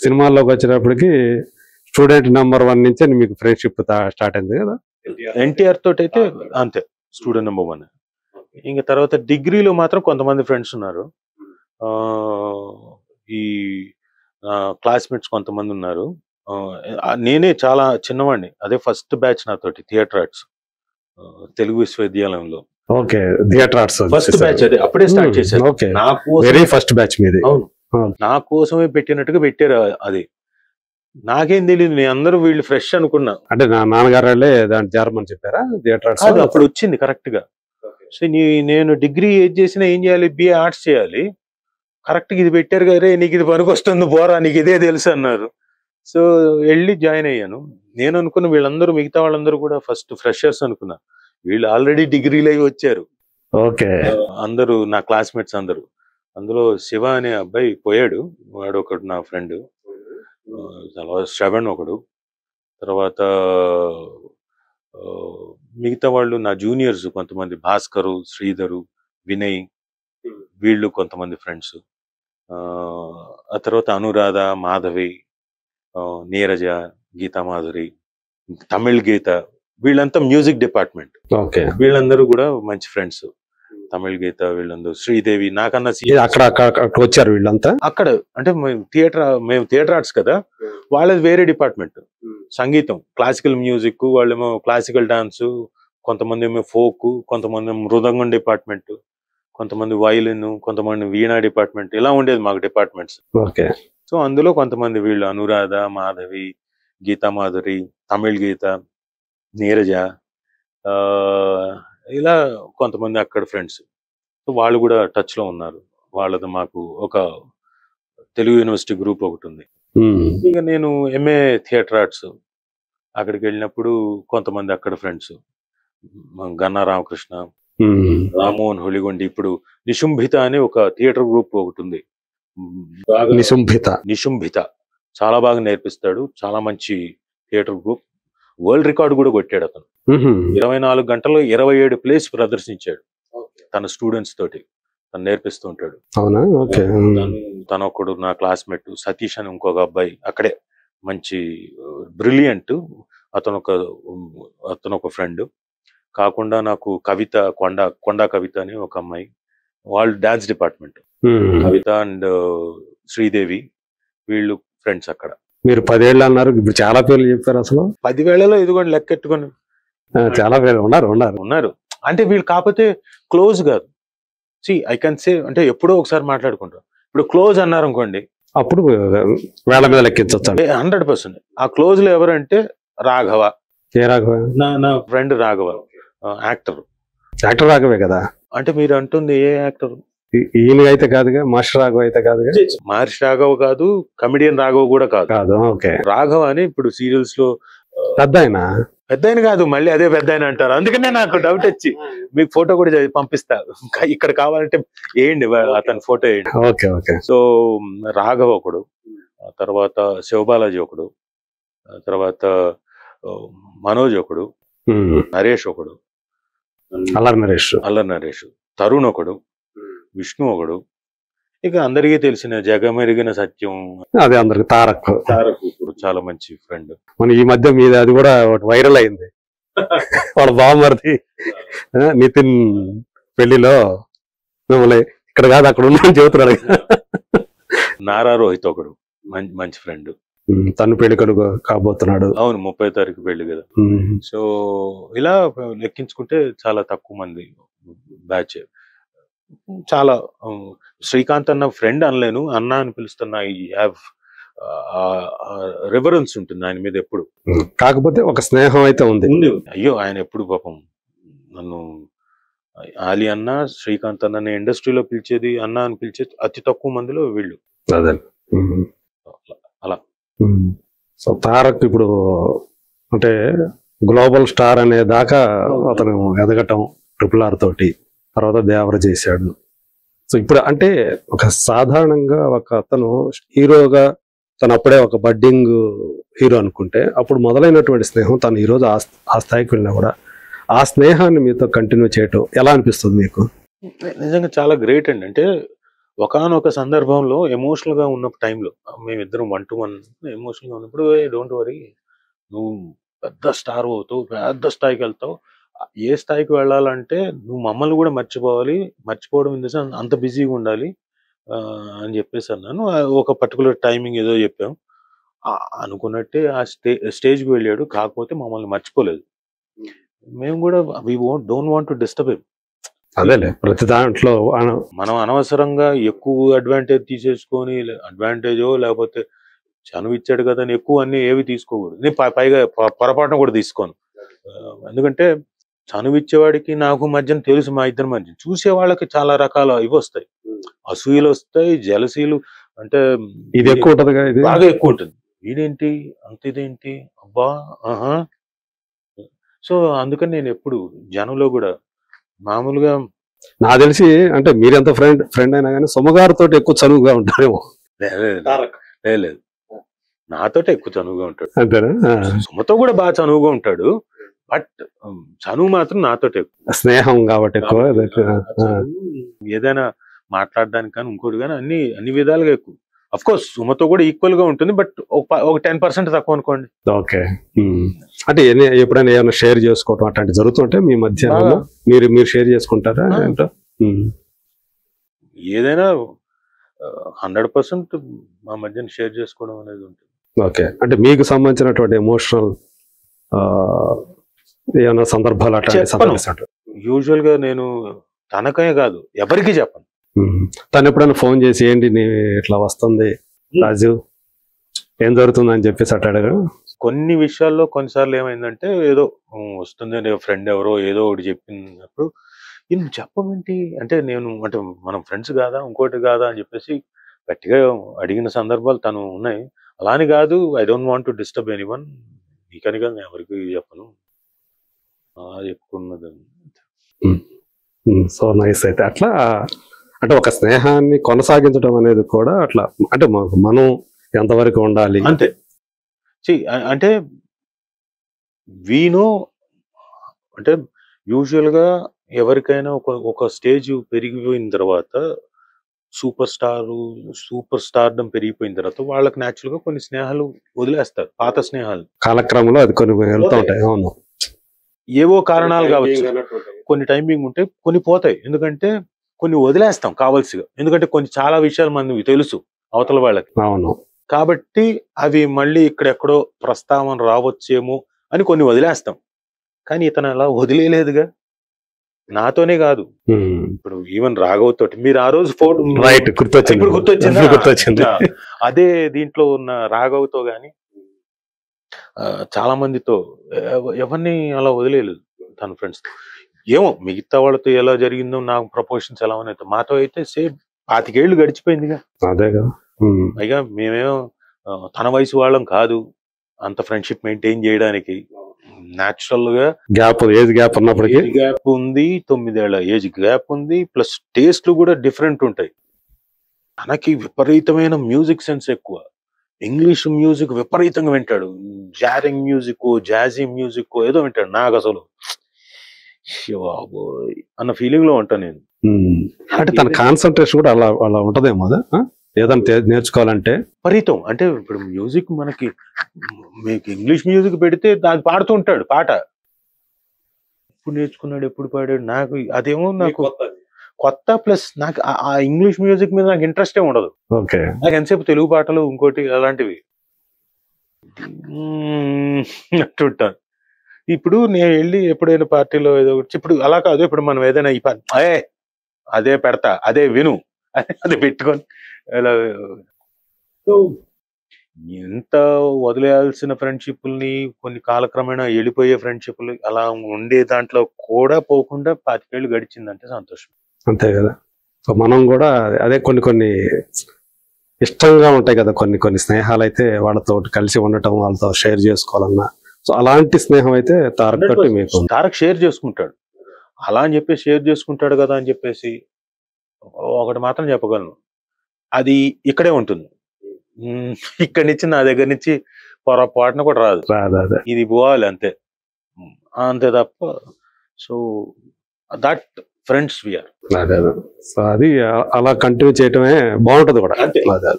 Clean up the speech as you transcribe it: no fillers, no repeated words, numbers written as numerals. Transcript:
సినిమాల్లోకి వచ్చేటప్పటికి student number 1 నుంచే మీకు ఫ్రెండ్షిప్ స్టార్ట్ అయింది కదా? ఎన్టీఆర్ తోటి అయితే అంతే, స్టూడెంట్ నెంబర్ 1. ఇంకా తర్వాత డిగ్రీలో మాత్రం కొంతమంది ఫ్రెండ్స్ ఉన్నారు. ఈ క్లాస్మేట్స్ కొంతమంది ఉన్నారు. నేనే చాలా చిన్నవాడిని, అదే ఫస్ట్ బ్యాచ్ నాతోటి థియేటర్ ఆర్ట్స్ తెలుగు విశ్వవిద్యాలయంలో. Okay, theatre arts first batch అదే, అప్పుడే స్టార్ట్ చేశారు. ఓకే, వెరీ ఫస్ట్ బ్యాచ్ మీది. అవును, నా కోసమే పెట్టినట్టుగా పెట్టారు అది. నాకేం తెలియదు, నేను అందరూ వీళ్ళు ఫ్రెష్ అనుకున్నా. అంటే నా నాన్నగారు వాళ్ళే దాన్ని చేరమని చెప్పారా థియేటర్ ఆర్ట్స్? అప్పుడు వచ్చింది కరెక్ట్ గా. సో నేను డిగ్రీ ఏది చేసినా ఏం చేయాలి, బిఏ ఆర్ట్స్ చేయాలి. కరెక్ట్ గా ఇది పెట్టారు కదా, నీకు ఇది పనికి వస్తుంది పోరా, నీకు ఇదే తెలుసు అన్నారు. సో వెళ్ళి జాయిన్ అయ్యాను. నేను అనుకున్న వీళ్ళందరూ, మిగతా వాళ్ళందరూ కూడా ఫస్ట్ ఫ్రెషర్స్ అనుకున్నా. వీళ్ళు ఆల్రెడీ డిగ్రీలు అయి వచ్చారు. ఓకే, అందరూ నా క్లాస్మేట్స్ అందరూ. అందులో శివ అనే అబ్బాయి పోయాడు, వాడు ఒకడు నా ఫ్రెండ్. శ్రవణ్ ఒకడు. తర్వాత మిగతా వాళ్ళు నా జూనియర్స్ కొంతమంది, భాస్కరు, శ్రీధరు, వినయ్, వీళ్ళు కొంతమంది ఫ్రెండ్స్. ఆ తర్వాత అనురాధ, మాధవి, నీరజ, గీతామాధురి, తమిళ్ గీత, వీళ్ళంతా మ్యూజిక్ డిపార్ట్మెంట్. ఓకే, వీళ్ళందరూ కూడా మంచి ఫ్రెండ్స్. తమిళ్ గీత, వీళ్ళందరూ, శ్రీదేవి, నాకన్నా అక్కడ వచ్చారు వీళ్ళంతా. అక్కడ అంటే మేము థియేటర్ ఆర్ట్స్ కదా, వాళ్ళది వేరే డిపార్ట్మెంట్. సంగీతం, క్లాసికల్ మ్యూజిక్, వాళ్ళేమో క్లాసికల్ డాన్స్, కొంతమంది ఏమో ఫోక్, కొంతమంది మృదంగం డిపార్ట్మెంట్, కొంతమంది వయలిన్, కొంతమంది వీణా డిపార్ట్మెంట్, ఇలా ఉండేది మాకు డిపార్ట్మెంట్స్. ఓకే, సో అందులో కొంతమంది వీళ్ళు అనురాధ, మాధవి, గీతామాధురి, తమిళ్ గీత, నీరజ, ఇలా కొంతమంది అక్కడ ఫ్రెండ్స్. సో వాళ్ళు కూడా టచ్ లో ఉన్నారు. వాళ్ళది మాకు ఒక తెలుగు యూనివర్సిటీ గ్రూప్ ఒకటి ఉంది. ఇక నేను ఎంఏ థియేటర్ ఆర్ట్స్ అక్కడికి వెళ్ళినప్పుడు కొంతమంది అక్కడ ఫ్రెండ్స్, గన్నా రామకృష్ణ, రామ్మోహన్ హొలిగొండి. ఇప్పుడు నిశుంభిత అని ఒక థియేటర్ గ్రూప్ ఒకటి ఉంది. నిశుంభిత చాలా బాగా నేర్పిస్తాడు, చాలా మంచి థియేటర్ గ్రూప్. వరల్డ్ రికార్డు కూడా కొట్టాడు అతను. 24 గంటల్లో 27 ప్లేస్ ప్రదర్శించాడు తన స్టూడెంట్స్ తోటి. తను నేర్పిస్తూ ఉంటాడు. తను ఒకడు నా క్లాస్మేట్ సతీష్ అని ఇంకొక అబ్బాయి, అక్కడే మంచి బ్రిలియంట్. అతను ఒక ఫ్రెండ్. కాకుండా నాకు కవిత, కొండా కవిత అని ఒక అమ్మాయి, వాళ్ళు dance department. Kavitha and Sridevi, వీళ్ళు ఫ్రెండ్స్ అక్కడ. మీరు 10 ఏళ్ళు అన్నారు, ఇప్పుడు చాలా పేర్లు చెప్పారు. అసలు 10 వేళలో ఇదిగోండి లెక్కెట్టుకొని చాలా పేర్లు ఉన్నారు. అంటే వీళ్ళు కాకపోతే క్లోజ్ కాదు. ఐ కెన్ సే, అంటే ఎప్పుడో ఒకసారి మాట్లాడుకుంటాం. ఇప్పుడు క్లోజ్ అన్నారు అనుకోండి, అప్పుడు వేళ మీద లెక్కించవచ్చు 100%. ఆ క్లోజ్ లో ఎవరంటే రాఘవ. ఏ రాఘవ? నా ఫ్రెండ్ రాఘవ, యాక్టర్ రాఘవే కదా. అంటే మీరు అంటుంది ఏ యాక్టర్? ఈయన అయితే కాదుగా, మాస్టర్ రాఘవ అయితే కాదుగా. మహర్షి రాఘవ్ కాదు, కమెడియన్ రాఘవ్ కూడా కాదు. ఓకే, రాఘవ అని ఇప్పుడు సీరియల్స్ లో పెద్ద ఆయన కాదు, మళ్ళీ అదే పెద్ద ఆయన అంటారు. అందుకనే నాకు డౌట్ వచ్చి మీకు ఫోటో కూడా పంపిస్తా, ఇక్కడ కావాలంటే వేయండి, అతని ఫోటో వేయండి. Okay okay. సో రాఘవ ఒకడు, తర్వాత శివబాలాజీ ఒకడు, తర్వాత మనోజ్ ఒకడు, నరేష్ ఒకడు, అల్లరి నరేష్, తరుణ్ ఒకడు, విష్ణు ఒకడు. ఇక అందరికీ తెలిసిన జగమెరిగిన సత్యం, అదే అందరికి తారక్ చాలా మంచి ఫ్రెండ్. మన ఈ మధ్య మీద అది కూడా వైరల్ అయింది. వాళ్ళ బావమరిది నితిన్ పెళ్లిలో మిమ్మల్ని ఇక్కడ కాదు అక్కడ ఉన్నా చెబుతున్నాడు. నారా రోహిత్ ఒకడు మంచి ఫ్రెండ్. తను పెళ్లి కొడుకు కాబోతున్నాడు. అవును, 30వ తారీఖు పెళ్లి కదా. సో ఇలా లెక్కించుకుంటే చాలా తక్కువ మంది బ్యాచ్. చాలా శ్రీకాంత్ అన్న ఫ్రెండ్ అనలేను, అన్న అని పిలుస్తున్నా. ఐ హ్యావ్ రివరెన్స్ ఉంటుంది ఆయన మీద ఎప్పుడు. కాకపోతే ఒక స్నేహం అయితే ఉంది. అయ్యో, ఆయన ఎప్పుడు పాపం నన్ను ఆలి అన్న, శ్రీకాంత్ అన్న ఇండస్ట్రీలో పిలిచేది అన్న అని పిలిచేది అతి తక్కువ మందిలో వీళ్ళు. అదే అలా. సో తారక్ ఇప్పుడు అంటే గ్లోబల్ స్టార్ అనే దాకా అతను ఎదగటం RRR తోటి, తర్వాత దేవర చేశాడు. సో ఇప్పుడు అంటే ఒక సాధారణంగా ఒక అతను హీరోగా తను అప్పుడే ఒక బడ్డింగ్ హీరో అనుకుంటే, అప్పుడు మొదలైనటువంటి స్నేహం తను ఈరోజు ఆ స్థాయికి వెళ్ళినా కూడా ఆ స్నేహాన్ని మీతో కంటిన్యూ చేయటం ఎలా అనిపిస్తుంది మీకు? నిజంగా చాలా గ్రేట్ అండి. అంటే ఒకానొక సందర్భంలో ఎమోషనల్ గా ఉన్న టైంలో మేమిద్దరం 1-to-1 ఎమోషనల్ గా ఉన్నప్పుడు డోంట్ వరీ, నువ్వు పెద్ద స్టార్ అవుతావు, పెద్ద స్థాయికి వెళ్తావు, ఏ స్థాయికి వెళ్ళాలంటే నువ్వు మమ్మల్ని కూడా మర్చిపోవాలి, మర్చిపోవడం ఇన్ ద సెన్స్ అంత బిజీగా ఉండాలి అని చెప్పేసి అన్నాను. ఒక పర్టికులర్ టైమింగ్ ఏదో చెప్పాం. అనుకున్నట్టే ఆ స్టేజ్కి వెళ్ళాడు. కాకపోతే మమ్మల్ని మర్చిపోలేదు. మేము కూడా don't want to disturb him. అదేలే ప్రతి దాంట్లో మనం అనవసరంగా ఎక్కువ అడ్వాంటేజ్ తీసేసుకొని, అడ్వాంటేజో లేకపోతే చనువు ఇచ్చాడు కదా అని ఎక్కువ అన్ని ఏవి తీసుకోకూడదు. నేను పైగా పొరపాటున కూడా తీసుకోను. ఎందుకంటే చనువు ఇచ్చేవాడికి నాకు మధ్యన తెలుసు, మా ఇద్దరి మధ్య. చూసే వాళ్ళకి చాలా రకాల ఇవి వస్తాయి, అసూయలు వస్తాయి, జలసీలు. అంటే ఇది ఎక్కువ ఉంటది, బాగా ఎక్కువ ఉంటుంది. వీడేంటి అంత ఇదేంటి అబ్బా ఆహా. సో అందుకని నేను ఎప్పుడు జనంలో కూడా మామూలుగా, నాకు తెలిసి అంటే మీరెంత ఫ్రెండ్ అయినా కానీ సుమగారితో ఎక్కువ చనువుగా ఉంటారేమో. లేదు, నాతో ఎక్కువ చనువుగా ఉంటాడు. అంతేనా? సుమతో కూడా బాగా చనువుగా ఉంటాడు, బట్ చనువు మాత్రం నాతో ఎక్కువ. స్నేహం కాబట్టి ఎక్కువ. ఏదైనా మాట్లాడడానికి కానీ ఇంకోటి కానీ అన్ని విధాలుగా ఎక్కువ. అఫ్ కోర్స్ సుమతో కూడా ఈక్వల్ గా ఉంటుంది, బట్ ఒక 10% తక్కువ అనుకోండి. ఓకే. అంటే ఎప్పుడైనా ఏమైనా షేర్ చేసుకోవటం అట్లాంటి జరుగుతుంటే మీ మధ్య మీరు షేర్ చేసుకుంటారా? ఏదైనా 100% మా మధ్యన షేర్ చేసుకోవడం అనేది ఉంటుంది. ఓకే. అంటే మీకు సంబంధించినటువంటి ఎమోషనల్ ఏమైనా సందర్భాలు అట్లాంటి యూజువల్ గా నేను తనకే కాదు ఎవరికి చెప్పను. తను ఎప్పుడైనా ఫోన్ చేసి ఏంటి నీ ఇట్లా వస్తుంది రాజు, ఏం జరుగుతుంది అని చెప్పేసి అట్టాడు. కొన్ని విషయాల్లో కొన్నిసార్లు ఏమైందంటే ఏదో వస్తుంది, ఫ్రెండ్ ఎవరో ఏదో ఒకటి చెప్పినప్పుడు ఇది చెప్పమేంటి అంటే, అంటే మనం ఫ్రెండ్స్ కాదా ఇంకోటి కాదా అని చెప్పేసి గట్టిగా అడిగిన సందర్భాలు తను ఉన్నాయి. అలాని కాదు, I don't want to disturb anyone, నీకని కాదు నేను ఎవరికి చెప్పను చెప్పుకున్నది. So nice. అయితే అట్లా అంటే ఒక స్నేహాన్ని కొనసాగించడం అనేది కూడా అట్లా అంటే మనం ఎంతవరకు ఉండాలి అంతే. అంటే వీనో అంటే యూజువల్ గా ఎవరికైనా ఒక స్టేజ్ పెరిగిపోయిన తర్వాత, సూపర్ స్టార్డం పెరిగిపోయిన తర్వాత వాళ్ళకి న్యాచురల్ గా కొన్ని స్నేహాలు వదిలేస్తారు, పాత స్నేహాలు కాలక్రమంలో అది కొన్ని వెళ్తూ ఉంటాయి. అవును, ఏవో కారణాలు కావచ్చు, కొన్ని టైమింగ్ ఉంటే కొన్ని పోతాయి. ఎందుకంటే కొన్ని వదిలేస్తాం కావాల్సిగా, ఎందుకంటే కొన్ని చాలా విషయాలు మనకి తెలుసు అవతల వాళ్ళకి. అవును, కాబట్టి అవి మళ్ళీ ఇక్కడెక్కడో ప్రస్తావన రావచ్చేమో అని కొన్ని వదిలేస్తాం. కానీ ఇతను అలా వదిలేలేదుగా, నాతోనే కాదు. ఇప్పుడు ఈవెన్ రాఘవ్ తోటి మీరు ఆ రోజు ఫోటో గుర్తొచ్చింది. అదే దీంట్లో ఉన్న రాఘవ్ తో గాని చాలా మందితో ఎవరిని అలా వదిలేదు తన ఫ్రెండ్స్. ఏమో మిగతా వాళ్ళతో ఎలా జరిగిందో, నాకు ప్రపోర్షన్స్ ఎలా ఉన్నాయి, మాతో అయితే సేమ్ 25 ఏళ్ళు గడిచిపోయిందిగా. అదే కదా. పైగా మేమేమో తన వయసు వాళ్ళం కాదు అంత ఫ్రెండ్షిప్ మెయింటైన్ చేయడానికి. న్యాచురల్ గా ఏజ్ గ్యాప్ ఉన్నప్పటికీ గ్యాప్ ఉంది, 9 ఏళ్ల ఏజ్ గ్యాప్ ఉంది, ప్లస్ టేస్ట్లు కూడా డిఫరెంట్ ఉంటాయి. తనకి విపరీతమైన మ్యూజిక్ సెన్స్ ఎక్కువ, ఇంగ్లీష్ మ్యూజిక్ విపరీతంగా వింటాడు, జారింగ్ మ్యూజిక్, జాజీ మ్యూజిక్ ఏదో వింటాడు. నాకు అసలు అన్న ఫీలింగ్ లో ఉంటాను నేను. అంటే తన కాన్సన్ట్రేషన్ కూడా అలా ఉంటదేమో ఏదైనా నేర్చుకోవాలంటే. విపరీతం అంటే ఇప్పుడు మ్యూజిక్ మీకు ఇంగ్లీష్ మ్యూజిక్ పెడితే దాన్ని పాడుతూ ఉంటాడు పాట. ఎప్పుడు నేర్చుకున్నాడు, ఎప్పుడు పాడాడు, నాకు అదేమో నాకు కొత్త. ప్లస్ నాకు ఆ ఇంగ్లీష్ మ్యూజిక్ మీద నాకు ఇంట్రెస్టే ఉండదు. ఓకే, నాకు ఎంతసేపు తెలుగు పాటలు ఇంకోటి అలాంటివి అంటుంటాను. ఇప్పుడు నేను వెళ్ళి ఎప్పుడైనా పార్టీలో ఏదో ఇప్పుడు అలా కాదు, ఇప్పుడు మనం ఏదైనా ఈ అదే పెడతా, అదే విను, అది పెట్టుకొని ఇలా ఎంత వదిలేయాల్సిన ఫ్రెండ్షిప్ని, కొన్ని కాలక్రమేణా వెళ్ళిపోయే ఫ్రెండ్షిప్లు అలా ఉండే దాంట్లో కూడా పోకుండా 25 ఏళ్ళు గడిచిందంటే సంతోషం. అంతే కదా. సో మనం కూడా అదే కొన్ని ఇష్టంగా ఉంటాయి కదా కొన్ని స్నేహాలు అయితే, వాళ్ళతో కలిసి ఉండటం, వాళ్ళతో షేర్ చేసుకోవాలన్నా. సో అలాంటి స్నేహం అయితే తారక్ తోటి మీకు. తారక్ షేర్ చేసుకుంటాడు, అలా అని చెప్పేసి షేర్ చేసుకుంటాడు కదా అని చెప్పేసి ఒకటి మాత్రం చెప్పగలను, అది ఇక్కడే ఉంటుంది. ఇక్కడి నుంచి నా దగ్గర నుంచి పొరపాటున కూడా రాదు. ఇది పోవాలి అంతే తప్ప. So that friends we are. అదే సో అది అలా కంటిన్యూ చేయటమే బాగుంటది కూడా. అంతే. అదే